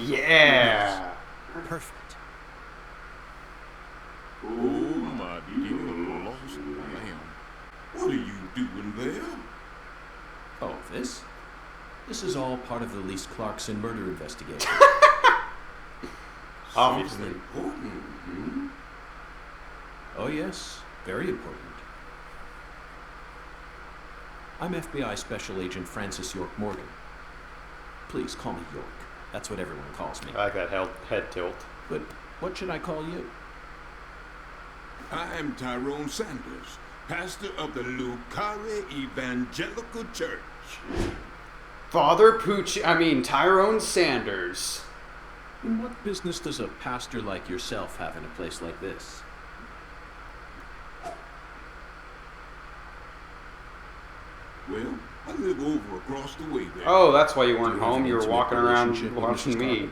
Yeah. Perfect. Oh, my dear lost lamb. What are you doing there? Oh, this? This is all part of the Lise Clarkson murder investigation. Obviously. Something important, hmm? Oh, yes. Very important. I'm FBI Special Agent Francis York Morgan. Please call me York. That's what everyone calls me. I like that head tilt. But what should I call you? I'm Tyrone Sanders, pastor of the Lucare Evangelical Church. Tyrone Sanders. And what business does a pastor like yourself have in a place like this? Well, I live over across the way there. Oh, that's why you Do weren't you have home. an You were intimate walking around relationship with watching Mrs. me.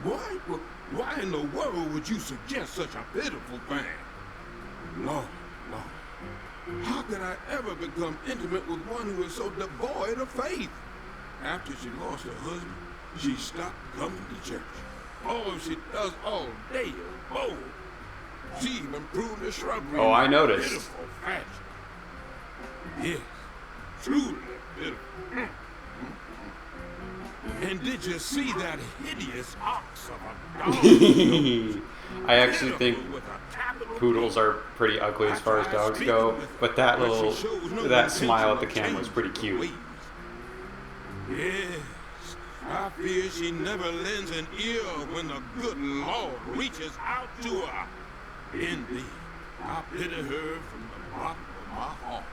Carpenter? Why in the world would you suggest such a pitiful thing? Lord, how could I ever become intimate with one who is so devoid of faith? After she lost her husband, she stopped coming to church. All she does all day is bowl. She even pruned the shrubbery. Oh, I in a noticed. pitiful fashion. Yes, truly pitiful. And did you see that hideous ox of a dog? I actually think poodles are pretty ugly as far as dogs go, but that smile at the camera is pretty cute. Yes, I fear she never lends an ear when the good Lord reaches out to her. Indeed, I pity her from the bottom of my heart.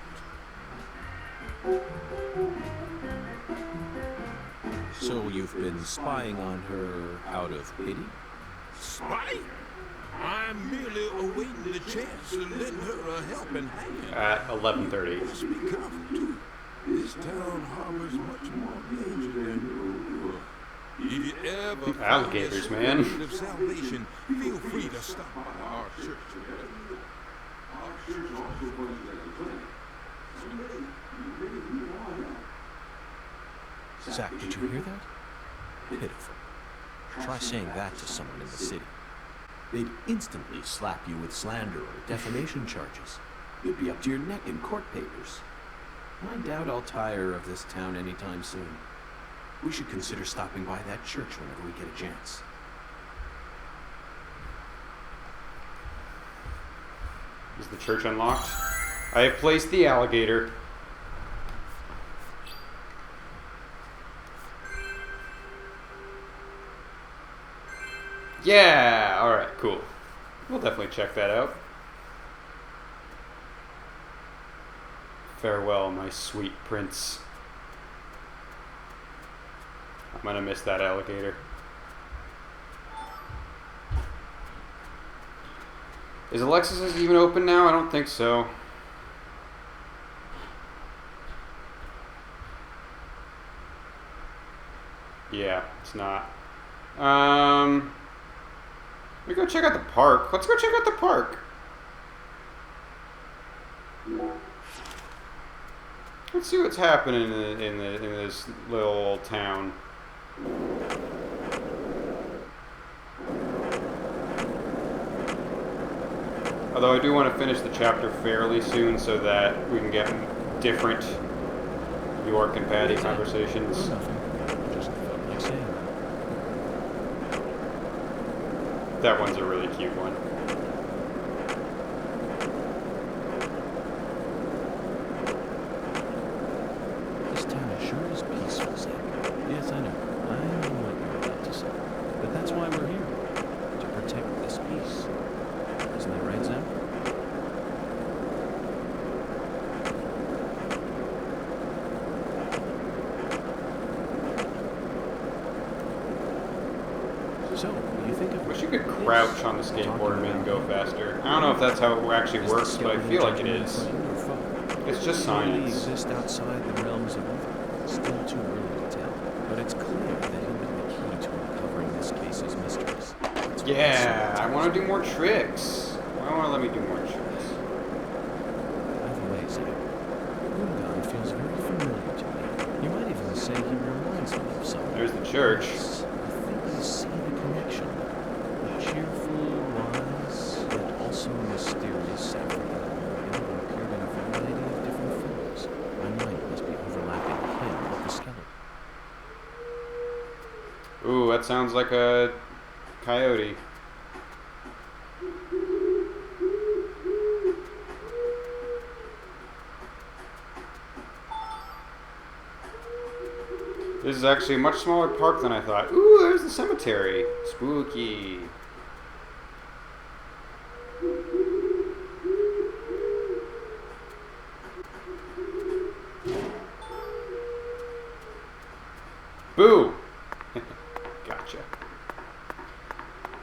So you've been spying on her out of pity? Spying? I'm merely awaiting the chance to lend her a helping hand. At 11:30. Let's be careful, too. This town harbors much more danger than you. If you ever Alligators, find man. yourself in need of salvation, feel free to stop by our church. Our church also runs as a clinic. Someday, you may need our help. Zach, did you hear that? Pitiful. Try saying that to someone in the city. They'd instantly slap you with slander or defamation charges. You'd be up to your neck in court papers. I doubt I'll tire of this town anytime soon. We should consider stopping by that church whenever we get a chance. Is the church unlocked? I have placed the alligator. Yeah! Alright, cool. We'll definitely check that out. Farewell, my sweet prince. I'm gonna miss that alligator. Is Alexis's even open now? I don't think so. Yeah, it's not. We go check out the park. Let's go check out the park. Let's see what's happening in this little old town. Although I do want to finish the chapter fairly soon so that we can get different York and Patty conversations. Nothing. Just felt like saying that. That one's a really cute one. This town sure is peaceful, Zach. Yes, I know. I know what you're about to say. But that's why we're here. To protect this peace. Isn't that right, Zach? So, what do you think of Wish you could crouch on the skateboard and make it go faster. I don't know if that's how it actually works, but I feel like it is. It's just Only science. exist outside the realms of evil. Still too early to tell, but it's clear that he'll be the key to uncovering this case's mysteries. That's what Yeah, I the want to do more tricks. Why don't want to let me do more tricks? By the way, Zach, Gungan feels very familiar to me. You might even say he reminds me of someone. There's the church. Yes, I think Ooh, that sounds like a coyote. This is actually a much smaller park than I thought. Ooh, there's the cemetery. Spooky. Boo! Gotcha.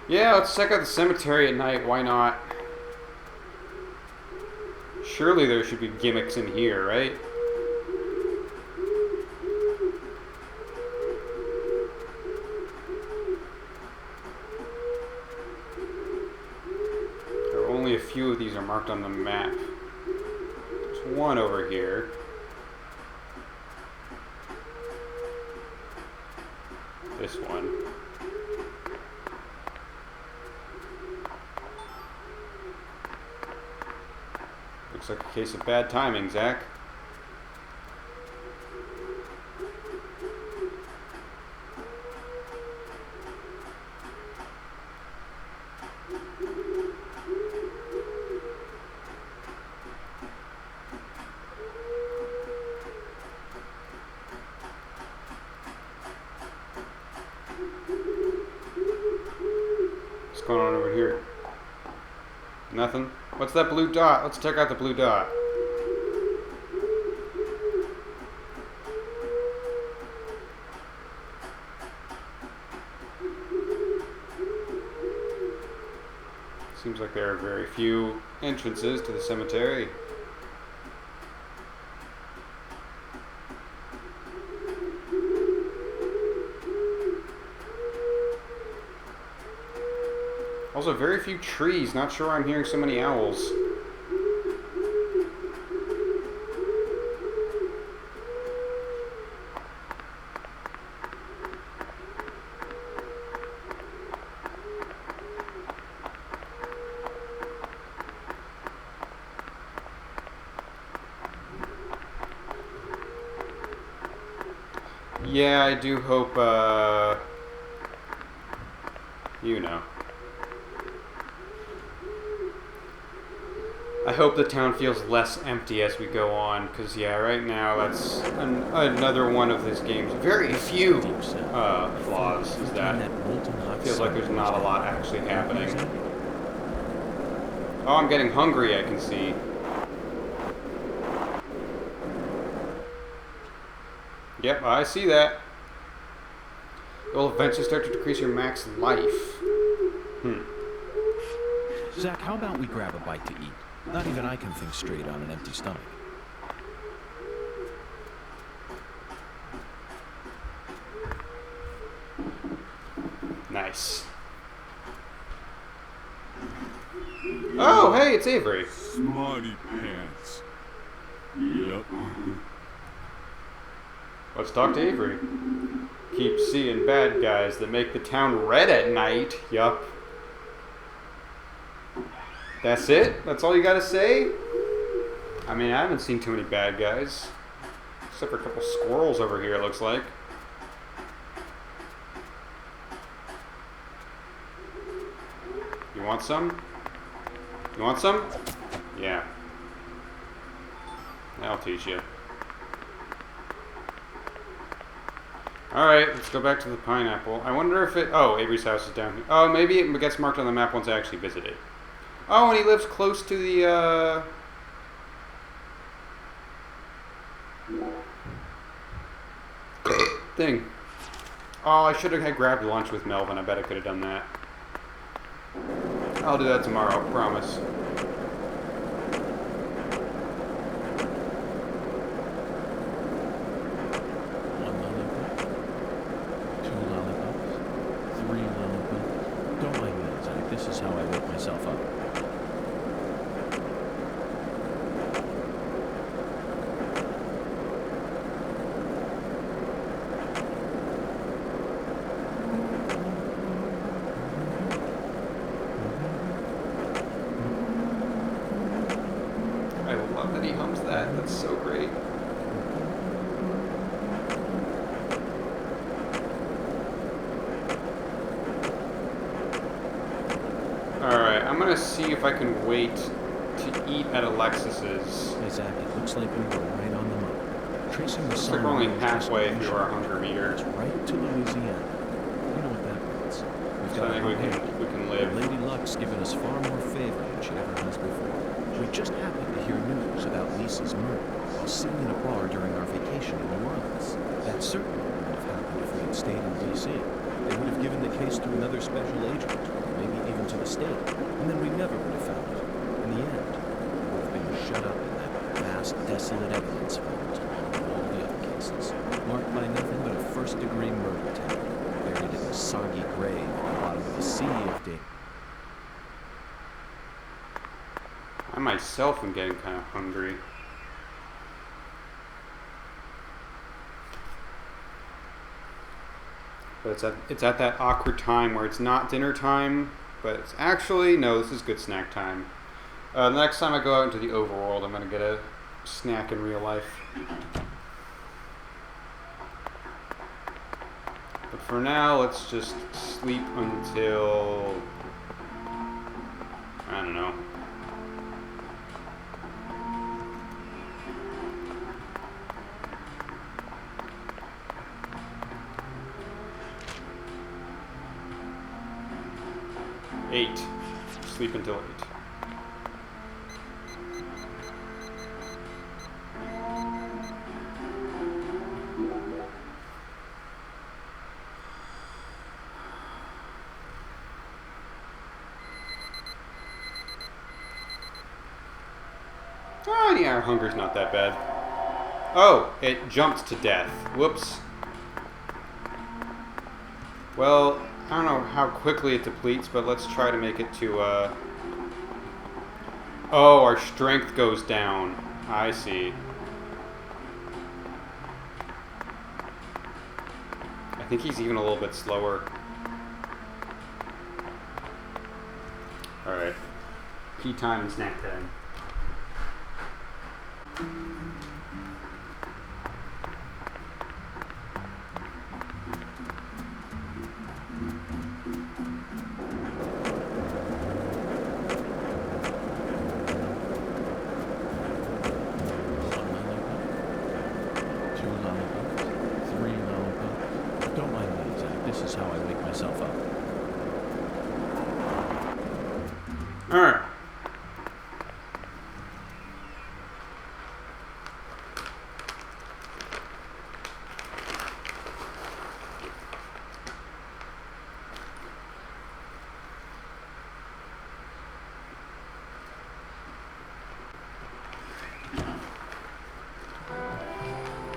Yeah, let's check out the cemetery at night. Why not? Surely there should be gimmicks in here, right? There are only a few of these are marked on the map. There's one over here. This one. Looks like a case of bad timing, Zach. What's going on over here? Nothing? What's that blue dot? Let's check out the blue dot. Seems like there are very few entrances to the cemetery. Also, very few trees. Not sure I'm hearing so many owls. Yeah, I do hope, you know. I hope the town feels less empty as we go on, because, yeah, right now that's another one of this game's very few flaws, is that it feels like there's not a lot actually happening. Oh, I'm getting hungry, I can see. Yep, I see that. It will eventually start to decrease your max life. Zach, how about we grab a bite to eat? Not even I can think straight on an empty stomach. Nice. Oh, hey, it's Avery. Smarty pants. Yep. Let's talk to Avery. Keep seeing bad guys that make the town red at night. Yup. That's it? That's all you gotta say? I mean, I haven't seen too many bad guys. Except for a couple squirrels over here, it looks like. You want some? You want some? Yeah. I'll teach you. Alright, let's go back to the pineapple. I wonder if it... Oh, Avery's house is down here. Oh, maybe it gets marked on the map once I actually visit it. Oh, and he lives close to the, thing. Oh, I should have had grabbed lunch with Melvin. I bet I could have done that. I'll do that tomorrow, promise. That's so great. gonna see if I can wait to eat at Alexis's. Hey, Zach, it looks like we were right on the money. Tracing the Looks like we're only halfway through our hunger meter. It's right to Louisiana. You know what that means. We've So got I think we can live. Lady Luck's given us far more favor than she ever has before. We just happened to hear news about Lisa's murder while sitting in a bar during our vacation in New Orleans. That certainly wouldn't have happened if we had stayed in D.C. They would have given the case to another special agent, or maybe even to the state, and then we never would have found it. In the end, we would have been shut up in that vast, desolate evidence vault, like all the other cases, marked by nothing but a first-degree murder tag, buried in a soggy grave at the bottom of a sea of data. I myself am getting kind of hungry. But it's at that awkward time where it's not dinner time, but it's actually, no, this is good snack time. The next time I go out into the overworld, I'm going to get a snack in real life. But for now, let's just sleep until, I don't know. Eight. Sleep until 8. Oh, yeah, our hunger's not that bad. Oh, it jumped to death. Whoops. Well, I don't know how quickly it depletes, but let's try to make it to, Oh, our strength goes down. I see. I think he's even a little bit slower. Alright. Tea time and snack time. Alright.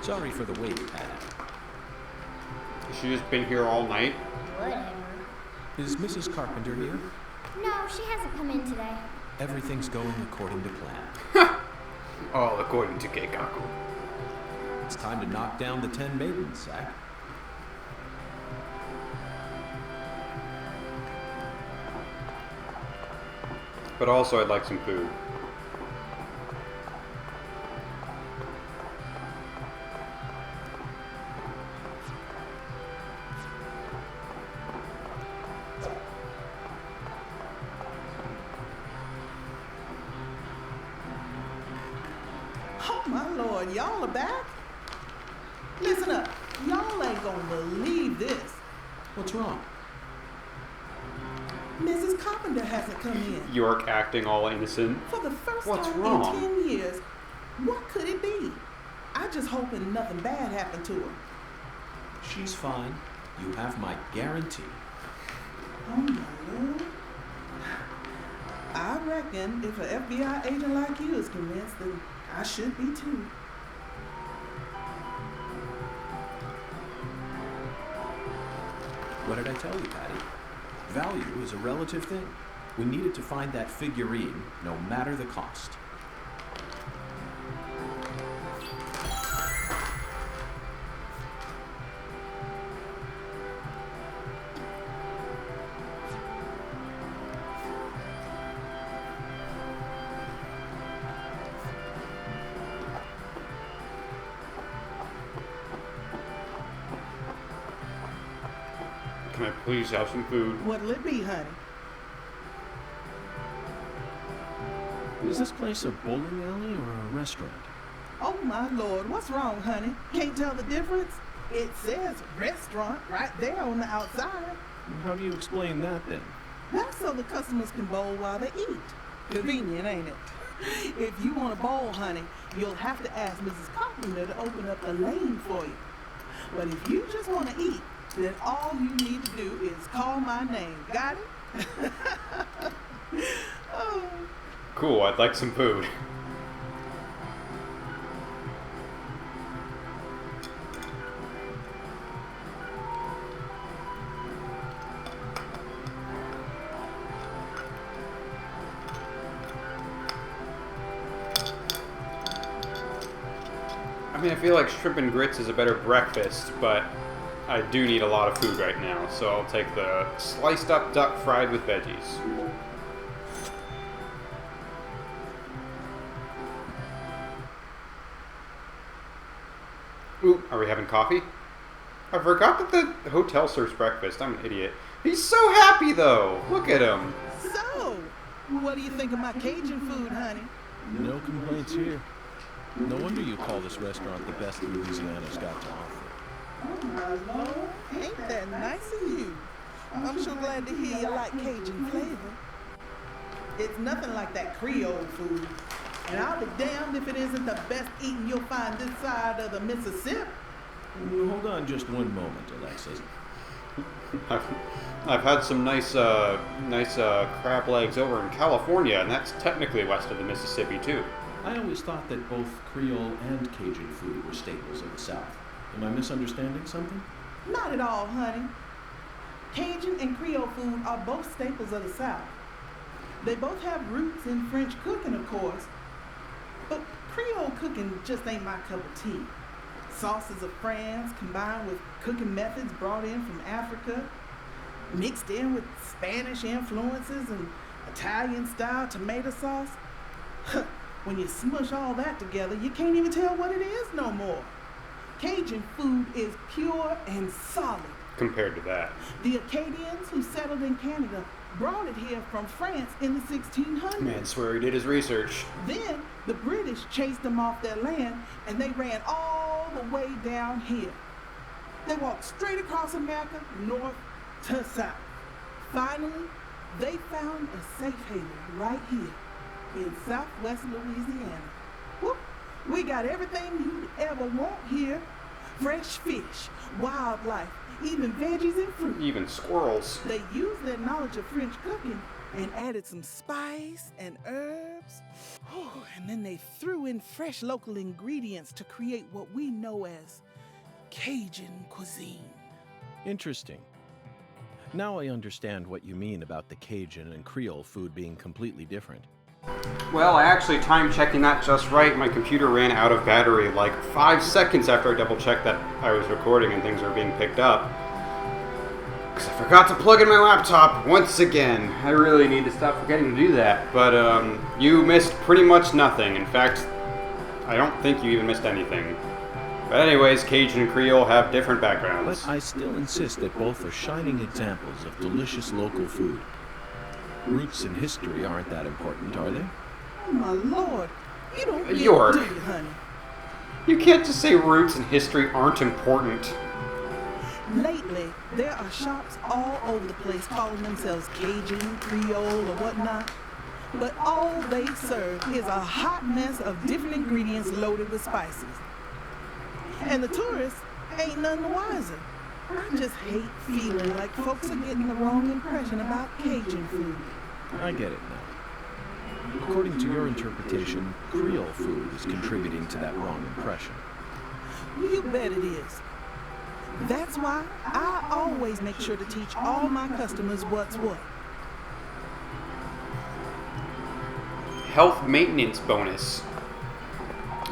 Sorry for the wait, Pat. Has she just been here all night? Whatever. Is Mrs. Carpenter here? No, she hasn't come in today. Everything's going according to plan. All according to Keikaku. It's time to knock down the 10 maidens, Zach. But also, I'd like some food. Oh my Lord, y'all are back? Listen up, y'all ain't gonna believe this. What's wrong? Mrs. Carpenter hasn't come in. York acting all innocent. For the first What's time wrong? in 10 years. What could it be? I just hoping nothing bad happened to her. She's fine. You have my guarantee. Oh my Lord. I reckon if an FBI agent like you is convinced, then I should be too. What did I tell you, Patty? Value is a relative thing. We needed to find that figurine, no matter the cost. Can I please have some food? What'll it be, honey? Is this place a bowling alley or a restaurant? Oh my lord, what's wrong, honey? Can't tell the difference? It says restaurant right there on the outside. How do you explain that then? That's so the customers can bowl while they eat. Convenient, ain't it? If you want to bowl, honey, you'll have to ask Mrs. Carpenter to open up the lane for you. But if you just want to eat, then all you need to do is call my name. Got it? Oh. Cool, I'd like some food. I mean, I feel like shrimp and grits is a better breakfast, but I do need a lot of food right now, so I'll take the sliced up duck fried with veggies. Ooh, are we having coffee? I forgot that the hotel serves breakfast. I'm an idiot. He's so happy, though. Look at him. So, what do you think of my Cajun food, honey? No complaints here. No wonder you call this restaurant the best Louisiana's got to offer. Oh my lord, ain't that nice of you? I'm so glad to hear you like Cajun flavor. It's nothing like that Creole food. And I'll be damned if it isn't the best eating you'll find this side of the Mississippi. Hold on just one moment, Alexis. I've had some nice crab legs over in California, and that's technically west of the Mississippi, too. I always thought that both Creole and Cajun food were staples of the South. Am I misunderstanding something? Not at all, honey. Cajun and Creole food are both staples of the South. They both have roots in French cooking, of course. But Creole cooking just ain't my cup of tea. Sauces of France combined with cooking methods brought in from Africa, mixed in with Spanish influences and Italian-style tomato sauce. When you smush all that together, you can't even tell what it is no more. Cajun food is pure and solid. Compared to that. The Acadians who settled in Canada brought it here from France in the 1600s. Man, swear he did his research. Then the British chased them off their land and they ran all the way down here. They walked straight across America, north to south. Finally, they found a safe haven right here in southwest Louisiana. Whoop. We got everything you'd ever want here. Fresh fish, wildlife, even veggies and fruit. Even squirrels. They used their knowledge of French cooking and added some spice and herbs. Oh, and then they threw in fresh local ingredients to create what we know as Cajun cuisine. Interesting. Now I understand what you mean about the Cajun and Creole food being completely different. Well, I actually timed checking that just right. My computer ran out of battery like 5 seconds after I double checked that I was recording and things were being picked up. Because I forgot to plug in my laptop once again. I really need to stop forgetting to do that. But you missed pretty much nothing. In fact, I don't think you even missed anything. But anyways, Cajun and Creole have different backgrounds. But I still insist that both are shining examples of delicious local food. Roots and history aren't that important, are they? Oh my lord, you don't get York. it, do you, honey? You can't just say roots and history aren't important. Lately, there are shops all over the place calling themselves Cajun, Creole, or whatnot. But all they serve is a hot mess of different ingredients loaded with spices. And the tourists ain't none the wiser. I just hate feeling like folks are getting the wrong impression about Cajun food. I get it now. According to your interpretation, Creole food is contributing to that wrong impression. You bet it is. That's why I always make sure to teach all my customers what's what. Health maintenance bonus.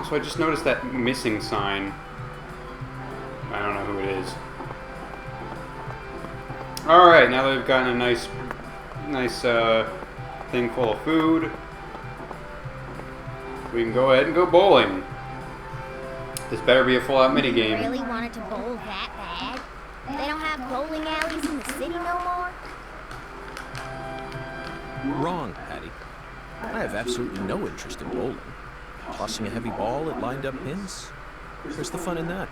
So I just noticed that missing sign. I don't know who it is. Alright, now that we've gotten a nice thing full of food, we can go ahead and go bowling. This better be a full-out minigame. You really wanted to bowl that bad? They don't have bowling alleys in the city no more? Wrong, Patty. I have absolutely no interest in bowling. Tossing a heavy ball at lined-up pins? Where's the fun in that?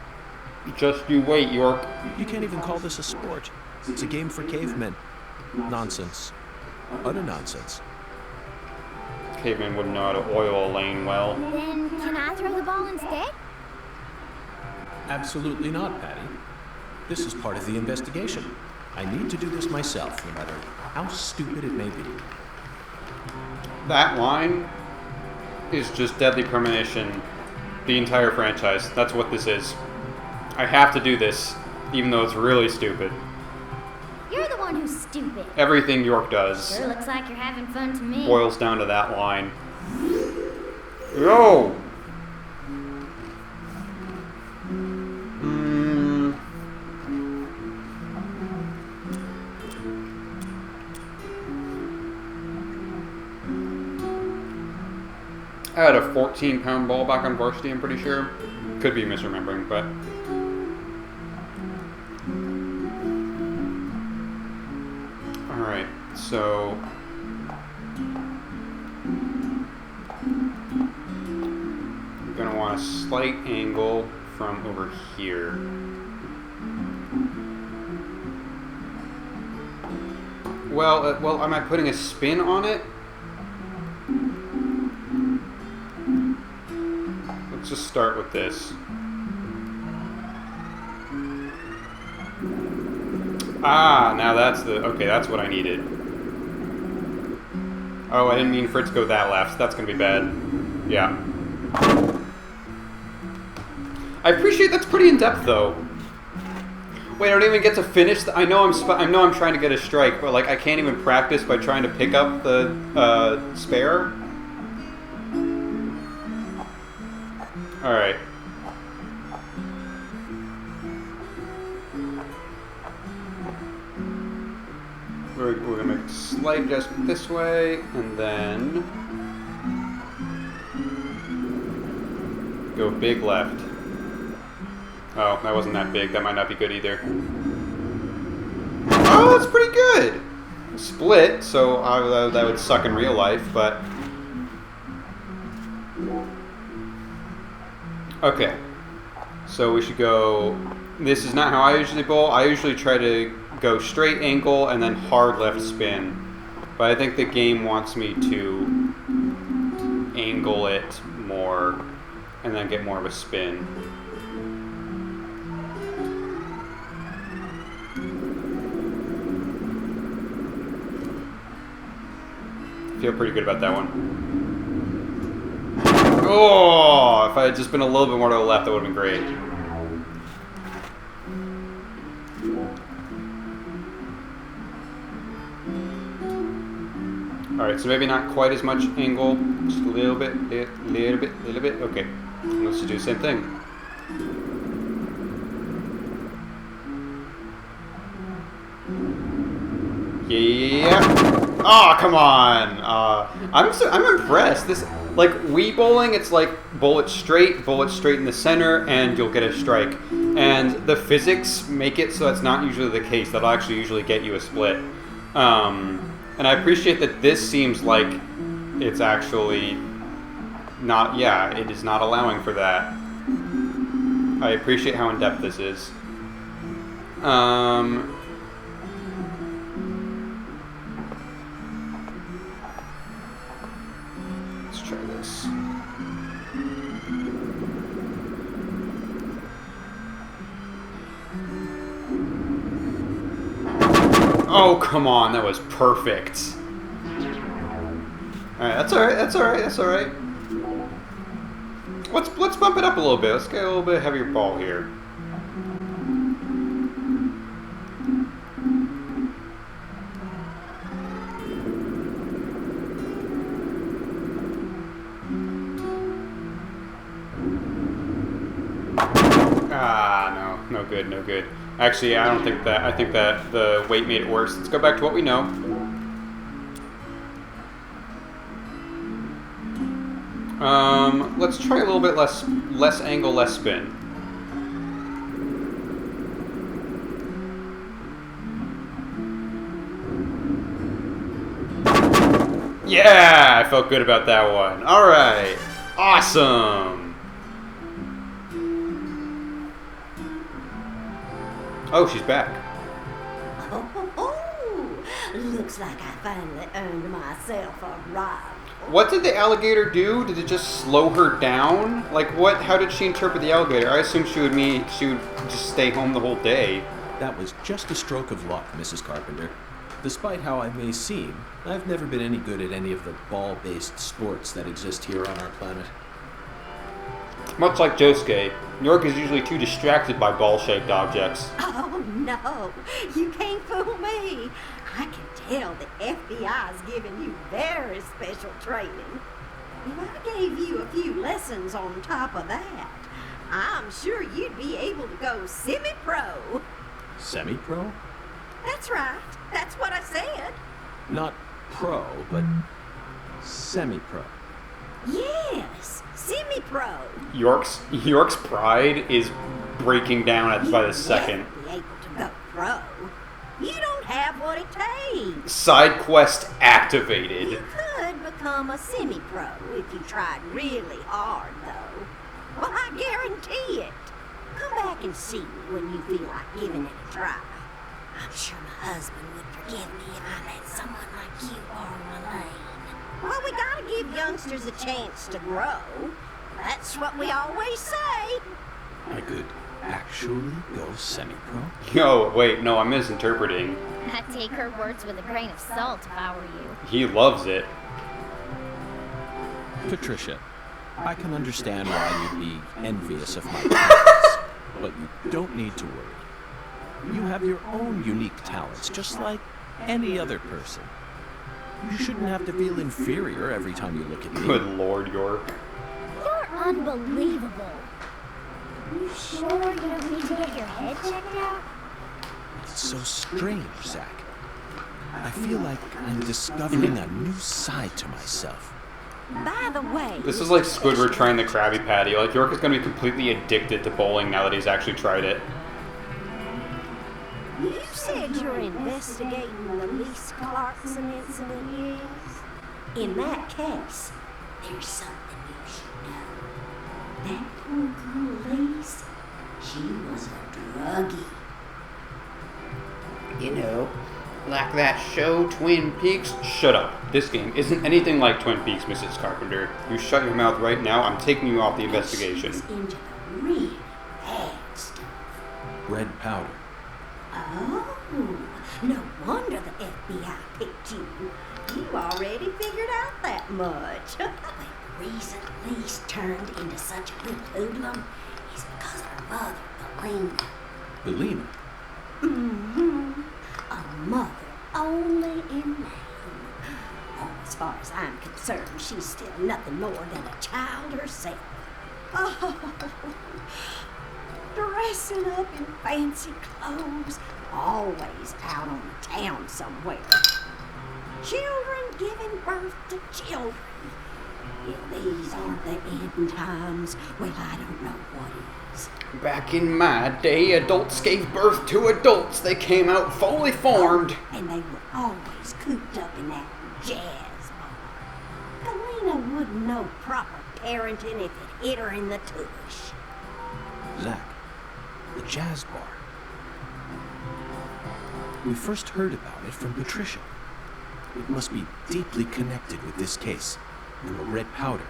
Just you wait, York. You can't even call this a sport. It's a game for cavemen. Nonsense. Utter nonsense. Caveman wouldn't know how to oil a lane well. Then can I throw the ball instead? Absolutely not, Patty. This is part of the investigation. I need to do this myself, no matter how stupid it may be. That line is just Deadly Premonition, the entire franchise. That's what this is. I have to do this, even though it's really stupid. You're the one who's stupid. Everything York does Sure looks like you're having fun to me. boils down to that line. Yo! I had a 14-pound ball back on varsity, I'm pretty sure. Could be misremembering, but... Alright, so... I'm going to want a slight angle from over here. Well, am I putting a spin on it? Let's just start with this. Ah, now that's the... Okay, that's what I needed. Oh, I didn't mean for it to go that left. That's gonna be bad. Yeah. I appreciate that's pretty in-depth, though. Wait, I don't even get to finish I know I'm trying to get a strike, but, like, I can't even practice by trying to pick up the, spare? Alright. We're going to make a slight adjustment this way, and then go big left. Oh, that wasn't that big. That might not be good either. Oh, that's pretty good! Split, so that would suck in real life, but... Okay. So we should go... This is not how I usually bowl. I usually try to go straight ankle and then hard left spin. But I think the game wants me to angle it more and then get more of a spin. Feel pretty good about that one. Oh, if I had just been a little bit more to the left, that would have been great. Alright, so maybe not quite as much angle, just a little bit, little bit. Okay, let's just do the same thing. Yeah. Oh, come on. I'm impressed. This, like, Wii bowling, it's like bullet straight in the center, and you'll get a strike. And the physics make it so that's not usually the case. That'll actually usually get you a split. And I appreciate that this seems like it's actually not, yeah, it is not allowing for that. I appreciate how in-depth this is. Let's try this. Oh, come on, that was perfect. Alright, that's alright. Let's bump it up a little bit. Let's get a little bit heavier ball here. Ah, no good. Actually, I don't think that. I think that the weight made it worse. Let's go back to what we know. Let's try a little bit less angle, less spin. Yeah, I felt good about that one. Alright. Awesome. Oh, she's back. Looks like I finally earned myself a ride. What did the alligator do? Did it just slow her down? Like what? How did she interpret the alligator? I assumed she would just stay home the whole day. That was just a stroke of luck, Mrs. Carpenter. Despite how I may seem, I've never been any good at any of the ball-based sports that exist here on our planet. Much like Josuke, York is usually too distracted by ball-shaped objects. Oh no, you can't fool me. I can tell the FBI's giving you very special training. If I gave you a few lessons on top of that, I'm sure you'd be able to go semi-pro. Semi-pro? That's right. That's what I said. Not pro, but semi-pro. Yes, semi-pro. York's pride is breaking down by the second. You'll never be able to go pro. You don't have what it takes. Side quest activated. You could become a semi-pro if you tried really hard, though. Well, I guarantee it. Come back and see me when you feel like giving it a try. I'm sure my husband would forgive me if I let someone like you borrow my lane. Well, we gotta give youngsters a chance to grow. That's what we always say. I could actually go semi-pro? Oh, wait, no, I'm misinterpreting. I'd take her words with a grain of salt if I were you. He loves it. Patricia, I can understand why you'd be envious of my talents, but you don't need to worry. You have your own unique talents, just like any other person. You shouldn't have to feel inferior every time you look at me. Good Lord, York. You're unbelievable. You sure you don't need to get your head checked out? It's so strange, Zach. I feel like I'm discovering a new side to myself. By the way, This is like Squidward trying the Krabby Patty. Like, York is going to be completely addicted to bowling now that he's actually tried it. you said you're investigating the Lisa Clarkson incident, yes? In that case, there's something you should know. That poor girl Lisa, she was a druggie. You know, like that show Twin Peaks. Shut up. This game isn't anything like Twin Peaks, Mrs. Carpenter. You shut your mouth right now. I'm taking you off the investigation. She's into the really bad stuff. Red powder. Oh, no wonder the FBI picked you. You already figured out that much. The reason Lise turned into such a little hoodlum is because of her mother, Belina. Belina. Mm-hmm. A mother only in name. Oh, as far as I'm concerned, she's still nothing more than a child herself. Oh, dressing up in fancy clothes, always out on the town somewhere. Children giving birth to children. If these aren't the end times, well, I don't know what is. Back in my day, adults gave birth to adults. They came out fully formed. And they were always cooped up in that jazz bar. Galena wouldn't know proper parenting if it hit her in the tush. Zach, the jazz bar. We first heard about it from Patricia. It must be deeply connected with this case. And the red powder.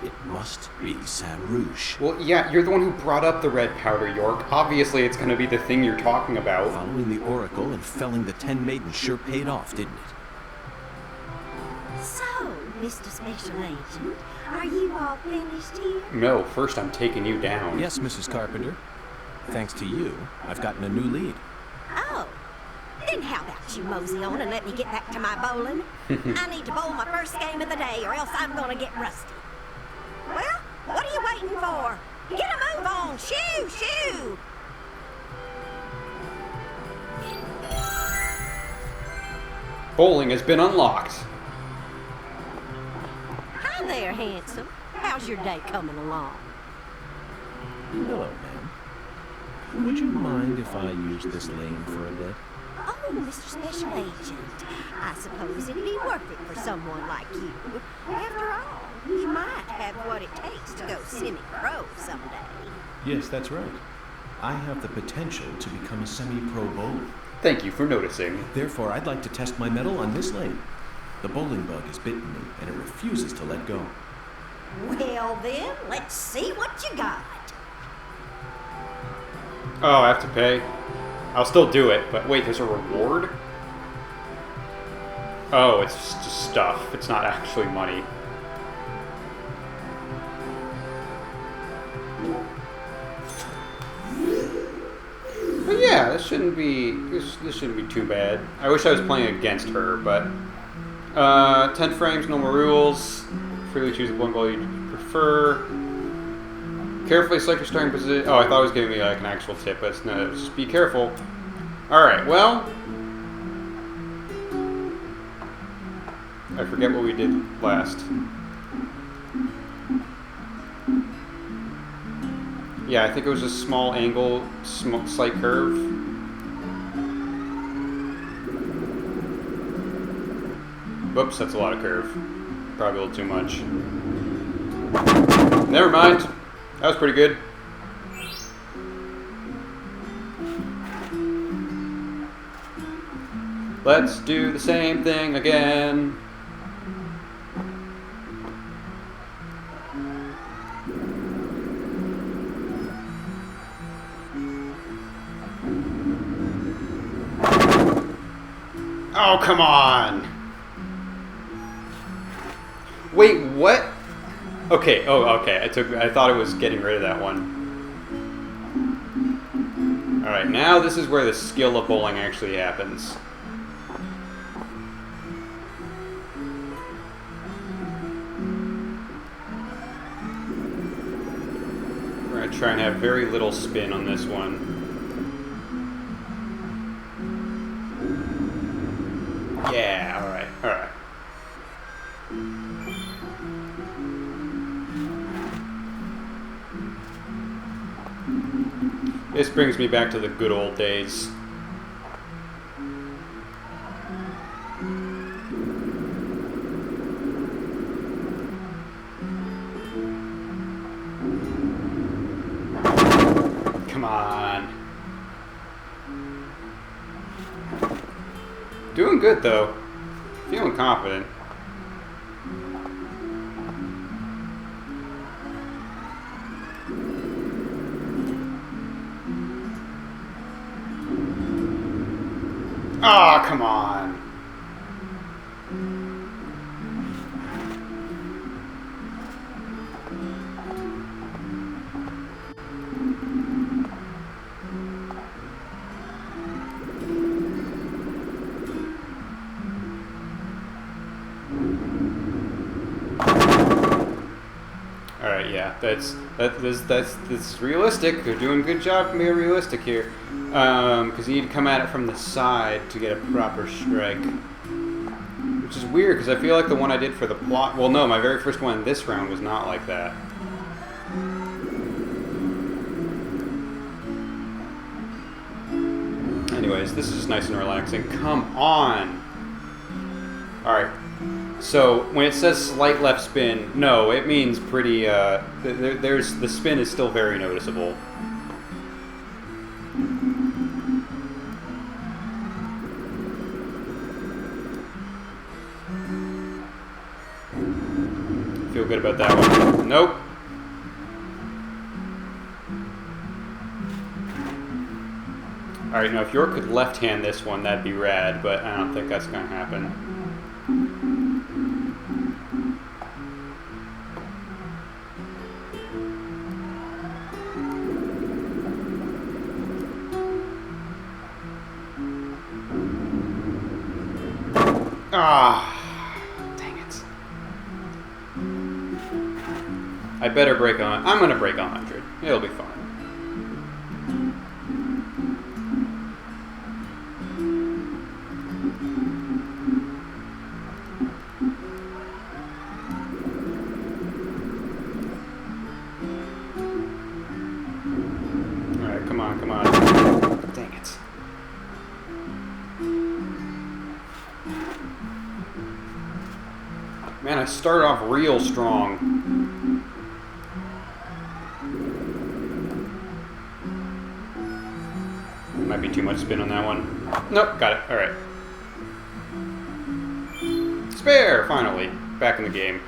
It must be Saint Rouge. Well, yeah, you're the one who brought up the red powder, York. Obviously, it's going to be the thing you're talking about. Following the Oracle and felling the 10 maidens sure paid off, didn't it? So, Mr. Special Agent, are you all finished here? No, first I'm taking you down. Yes, Mrs. Carpenter. Thanks to you, I've gotten a new lead. Oh. Then how about you mosey on and let me get back to my bowling? I need to bowl my first game of the day or else I'm gonna get rusty. Well, what are you waiting for? Get a move on! Shoo! Shoo! Bowling has been unlocked. Hi there, handsome. How's your day coming along? Hello, ma'am. Would you mind if I use this lane for a bit? Oh, Oh, Mr. Special Agent, I suppose it'd be worth it for someone like you. After all, you might have what it takes to go semi-pro someday. Yes, that's right. I have the potential to become a semi-pro bowler. Thank you for noticing. Therefore, I'd like to test my mettle on this lane. The bowling bug has bitten me, and it refuses to let go. Well then, let's see what you got. Oh, I have to pay? I'll still do it, but wait, there's a reward? Oh, it's just stuff. It's not actually money. But yeah, this shouldn't be too bad. I wish I was playing against her, but 10 frames, no more rules. Freely choose the one ball you prefer. Carefully select your starting position. Oh, I thought it was giving me like an actual tip, but it's no, just be careful. Alright, well, I forget what we did last. Yeah, I think it was a small angle, slight curve. Whoops, that's a lot of curve. Probably a little too much. Never mind. That was pretty good. Let's do the same thing again. Oh, come on. Wait, what? Okay, oh, okay. I thought it was getting rid of that one. Alright, now this is where the skill of bowling actually happens. We're going to try and have very little spin on this one. Yeah, alright, alright. This brings me back to the good old days. Come on. Doing good though. Feeling confident. Ah, oh, come on. Alright, yeah, that's realistic. They're doing a good job being realistic here. Because you need to come at it from the side to get a proper strike. Which is weird, because I feel like the one I did for the plot... Well, no, my very first one in this round was not like that. Anyways, this is just nice and relaxing. Come on! Alright. So, when it says slight left spin, no, it means pretty, the spin is still very noticeable. Feel good about that one. Nope. Alright, now if York could left-hand this one, that'd be rad, but I don't think that's gonna happen. Ah, dang it. I better break on. I'm gonna break 100. It'll be fine. Alright, come on, come on. Dang it. Man, I started off real strong. Might be too much spin on that one. Nope, got it. Alright. Spare, finally. Back in the game.